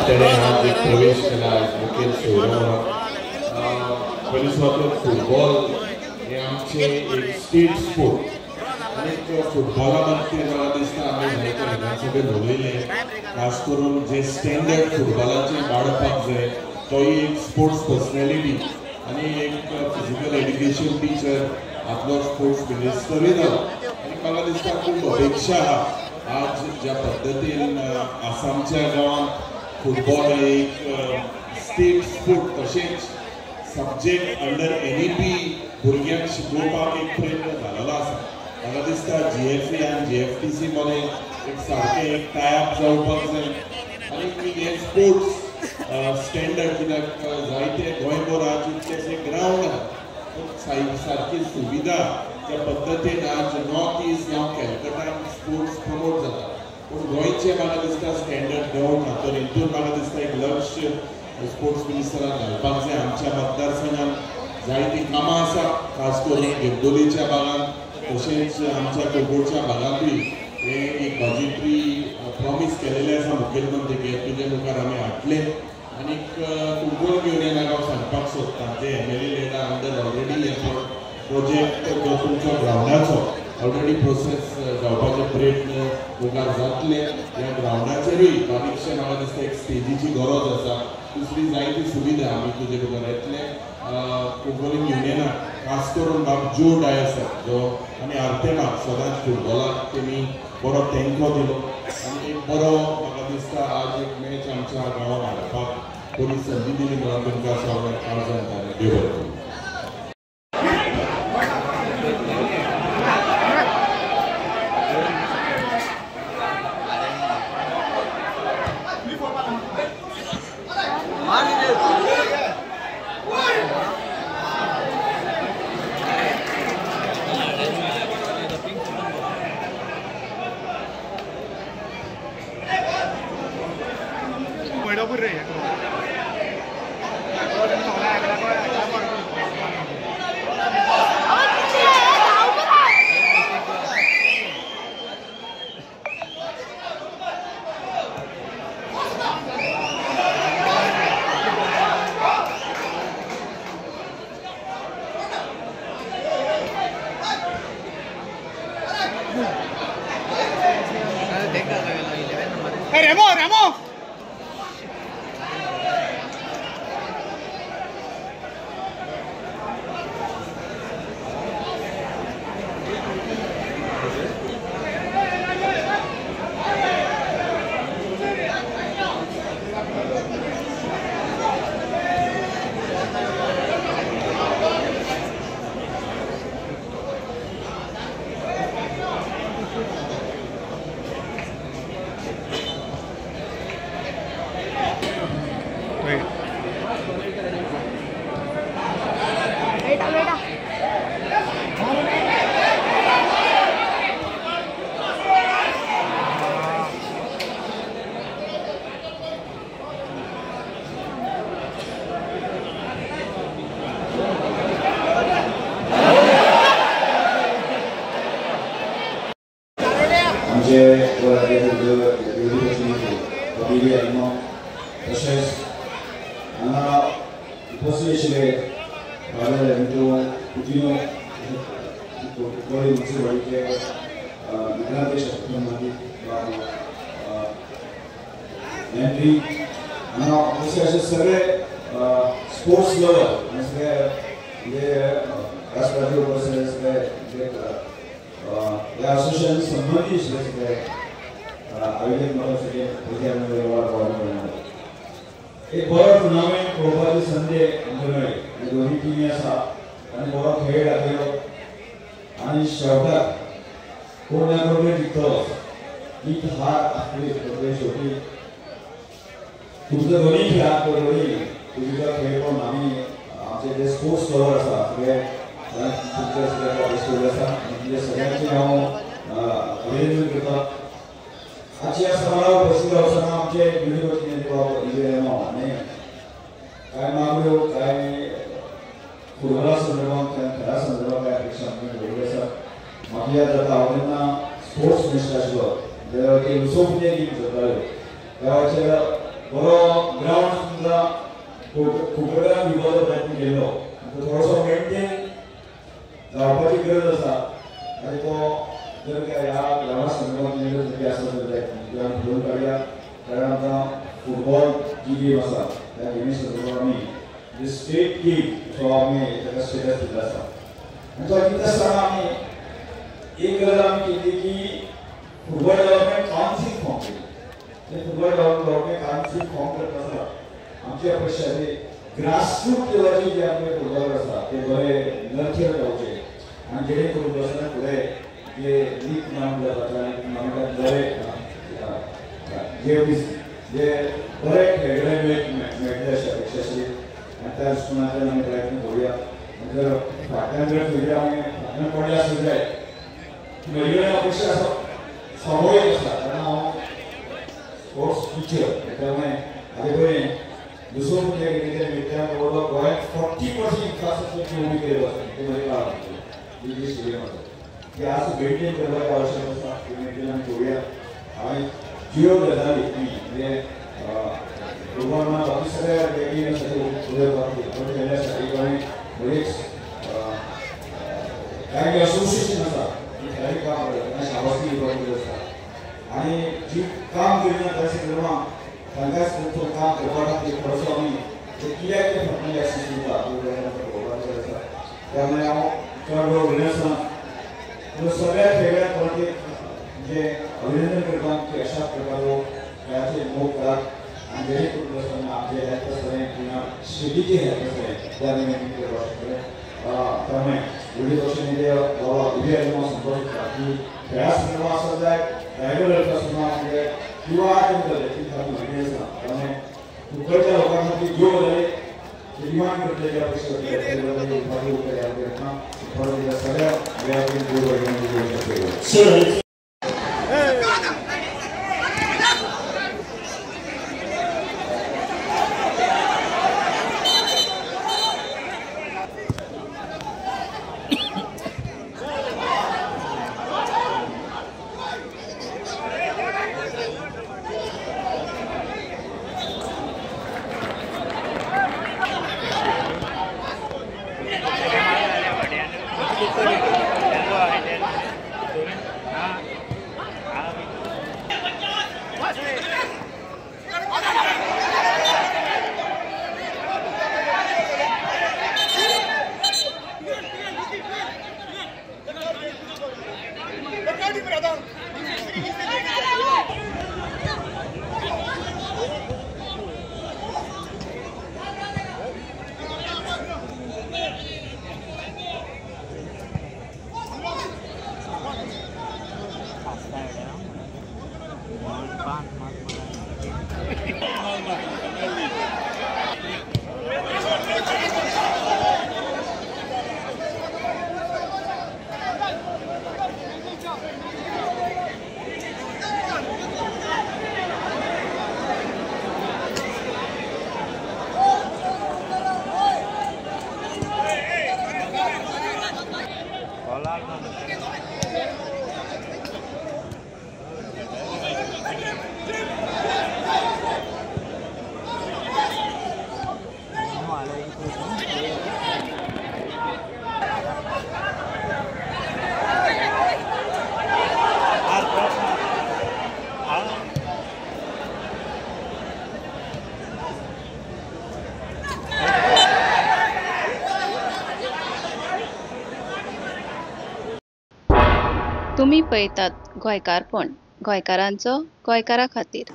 त्याने आज एक प्रवेश केला मुखेल सोयऱ्यावर पयलीं सुवातेर फुटबॉल हे आमचे एक स्टेट स्पोर्ट आणि फुटबॉला बाबतीत मला दिसता आम्ही जायते विधानसभेत उलयले खास करून जे स्टँडर्ड फुटबॉलाचे वाडपाक जाय तोय एक स्पोर्ट्स पर्सनॅलिटी आणि एक फिजिकल एड्युकेशन टीचर आपलो स्पोर्ट्स मिनिस्टरूय जालो आणि म्हाका दिसता खूब अपेक्षा आहा आज ज्या पद्दतीन आसामच्या गांवांत फुटबॉल एक स्टेट स्पोर्ट तशेंच सब्जेक्ट अंडर NEP भुरग्यांक शिकोवपाक एक प्रयत्न जाल्लो आसा म्हाका दिसता GFE आनी GFTC मदें एक सारकें एक टायअप जावपाक जाय आनी हे स्पोर्ट्स स्टँडर्ड कित्याक जायते गोंयभरात जितलेशे ग्रावंड आहा सारकी सुविधा त्या पद्दतीन आज नॉर्थ इस्ट जावं कॅलकटान स्पोर्ट्स प्रमोट जाता पूण गोंयचे म्हाका दिसता स्टँडर्ड देंवून हातून हितून म्हाका दिसता एक लक्ष स्पोर्ट्स मिनिस्टरान घालपाक जाय आमच्या मतदारसंघात जायतीं कामां आसा खास करून गिरदोलीच्या भागांत तशेंच आमच्या कोंकणच्या भागांतूय हे एक बजेटरी प्रॉमिस केलेले आसा मुखेलमंत्री तुजे मुखार आमी हाडले आनीक फुटबॉल युनियनाक हांव सांगपाक सोदतां जे MLA लेडा अंडर ऑलरेडी हे प्रोजेक्ट जो तुमचो ग्रावंडाचो ऑलरेडी प्रोसेस जावपाचे प्रयत्न मुखार जातले ह्या ग्रावंडाचेरूय बारीकशे म्हाका दिसता एक स्टेजीची गरज आसा दुसरी जायती सुविधा आमी तुजे मुखार येतले फुटबॉलिंग युनियनाक खास करून बाब जो डायस जो आनी आर्तेमाक सदांच फुटबॉलाक तेमी बरो तेंको दिलो आनी एक बरो म्हाका दिसता आज एक मॅच आमच्या गांवांत हाडपाक बरी संदी दिली म्हणून तुमकां सगळ्यांक आज जाणा देव बरें स्पोर्ट्स लवर राष्ट्रवादी असोसिएशन संबंधित आयोजन एक बरो टुर्नामेंट पळोवपाची संदी आमचे मेळ्ळी दोन्ही टिमी आसा आनी बरो खेळ दाखयलो आनी शेवटाक कोण ना कोण जिखतलो जीत हार आपली शेवटी तुमचो दोन्ही खेळाक दोन्ही तुमचो खेळ पण आमी आमचे जे स्पोर्ट्स लवर आसा सगळे तुमचे सगळे आसा म्हणजे सगळ्यांचे हांव अभिनंदन करता आजच्या ह्या समारोहात उपस्थित असताना आमचे युनिव्हर्सिटी आणि काय मागण्यो काय फुटबॉला संदर्भात खेळा संदर्भात काय अपेक्षा आमचे आसा म्हाका याद जाता हांव जेन्ना स्पोर्ट्स मिनिस्टर आशिल्लो तेन्ना ते उसोपणे गीत जाताल्यो त्या वेळाचेर बरो ग्राउंड सुद्धा खूप वेळा विभागाचा प्रयत्न केलो थोडोसो मेंटेन जावपाची गरज आसा आनी तो जर ह्या ग्राउंडा संदर्भात निर्णय जरी आसा जाल्यार ग्राउंड फुलोवन काडया कारण आतां फुटबॉल जी गेम आसा त्या गेमी संदर्भात आमी जे स्टेट गेम सो आमी ताका स्टेटस दिल्लो आसा आनी तो कितें आसतना आमी एक गरज आमी केली की फुटबॉल डेव्हलपमेंट काउन्सिल फॉर्म केली ते फुटबॉल डेव्हलपमेंट काउन्सिल फॉर्म करता आसतना आमची अपेक्षा आहे ग्रासरूट लेवलचे जे आपले फुटबॉलर असतात ते बरे नर्चर जावचे आणि जेणे करून बसना पुढे जे लीग टुर्नामेंट जातात आणि टुर्नामेंटात बरे जे बरे खेळगडे मेळटले अशी अपेक्षा आसली आणि त्या दृश्टिकोनांतल्यान आमी प्रयत्न करूया जर फाटल्यान जर खंय आमी फाटल्यान पडले आसत जाय म्हजी अपेक्षा आसा सामूहीक आसा कारण हांव स्पोर्ट्स टिचर त्यामुळे हाजे पयलीं दुसरो म्हणजे कितें विद्यार्थी जवळ गोंयांत 40% इन्फ्रास्ट्रक्चर उबी केल्लो आसा ते म्हजे काळ जी स्टेडियम आसा ते आज मेंटेन करपाक आवश्यक आसा ते मेंटेन आमी करूया हांवें ज्यो गजाली म्हणजे फुटबॉल बाकी सगळ्या गेमी उदरपाक केल्या साठी हांवें बरेच काही असोसिएशन आसा ती खेळाडी काम करता शाबासकी दिवपाक आसता आनी जी काम करिना त्या संदर्भात तांकांच तो काम करपा खातीर थोडोसो आमी कित्याक ते फाटल्यान एक्सेस दिता पळोवपाचें आसा त्यामुळे हांव चड वेळ उलयनासतना पूण सगळ्या खेळगड्यांक परत एक म्हणजे अभिनंदन करपाक की अशा प्रकारो खेळाचे मोग करात आनी जेणे करून आसतना आमचे हेल्थ आसतलें किंवा स्टेटीचे हेल्थ आसतलें त्या निमित्त करपाक शकतलें त्यामुळे व्हिडिओ सोशल मिडिया बाबा उबी आयलो संपर्क की खेळा संदर्भात आसत जाय ट्रायबल हेल्थ आसतना म्हणजे किंवा ती खाती माहिती आसा त्यामुळे मुखेलच्या लोकां खातीर ज्यो गजाली डिमांड करतले अपेक्षा सगळ्या वेळार तुम्ही पळयतात गोंयकारपण गोंयकारांचो गोंयकारा खातीर।